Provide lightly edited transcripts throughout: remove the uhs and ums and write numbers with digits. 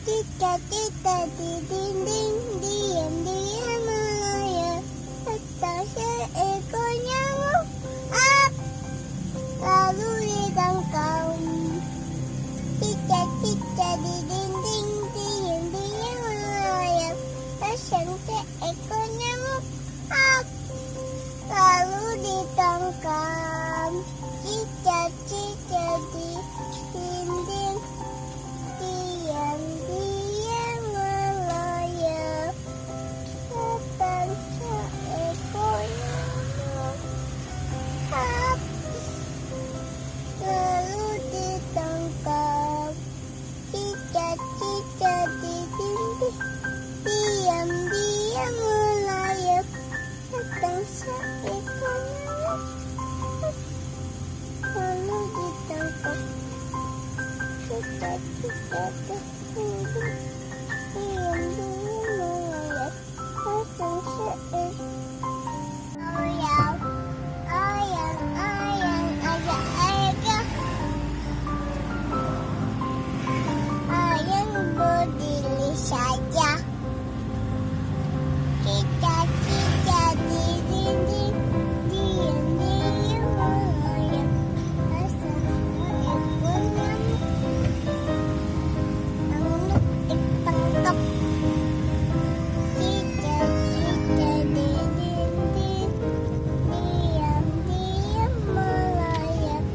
Cita-cita di dinding, diam-diam melayang. Datang seekor nyamuk, lalu ditangkap. Cita-cita di dinding, diam-diam melayang. Datang seekor nyamuk, lalu ditangkap. Cita-cita di dinding, diam-diam melayang. Datang seekor nyamuk, lalu ditangkap. Cita-cita di dinding, diam-diam melayang. Datang seekor nyamuk, lalu ditangkap. Cita-cita di dinding, diam-diam melayang. Datang seekor ayam, ayam, ayam, ayam, ayam. Ayam berdiri saja. Cita-cita di dinding, diam-diam melayang. Datang seekor nyamuk, lalu ditangkap. Cita-cita di dinding, diam-diam melayang.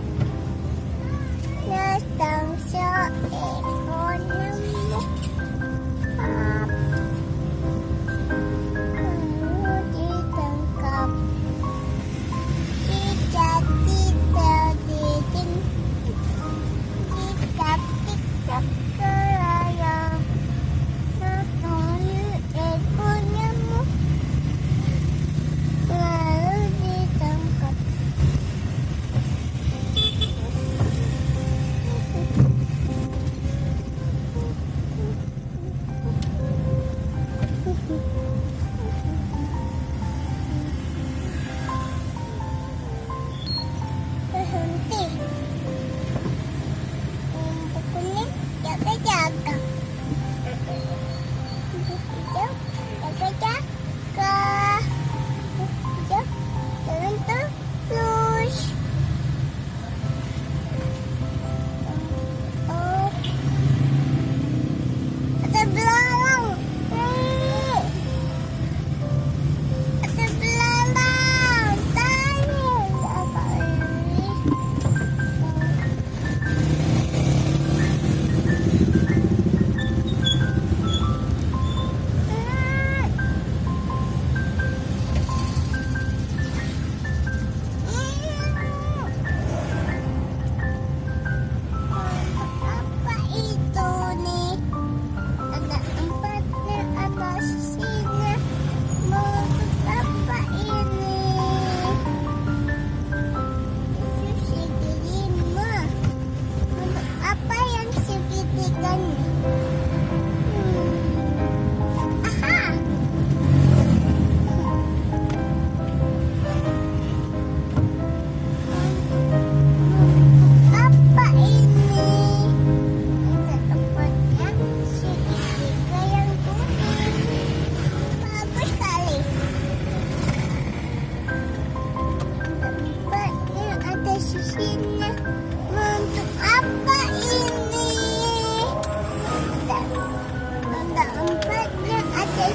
Datang seekor nyamuk, lalu ditangkap. Cita-cita di dinding, cita-cita melayang. Datang seekor nyamuk, lalu ditangkap. Berhenti. Rumput kuning, jaga-jaga. Rumput hijau, jaga-jaga. Rumput hijau, jalan terus. Oh, ada belalang. Ada belalang. Tanya apa ini? Apa itu nih? Ada empatnya atas sini. Untuk apa ini? Itu segitiga. Untuk apa yang segitiga nih? Aha. Apa ini? Ada tempatnya segitiga yang kuning. Bagus sekali. Tempatnya ada sisinya. Untuk apa ini? Ada empatnya ada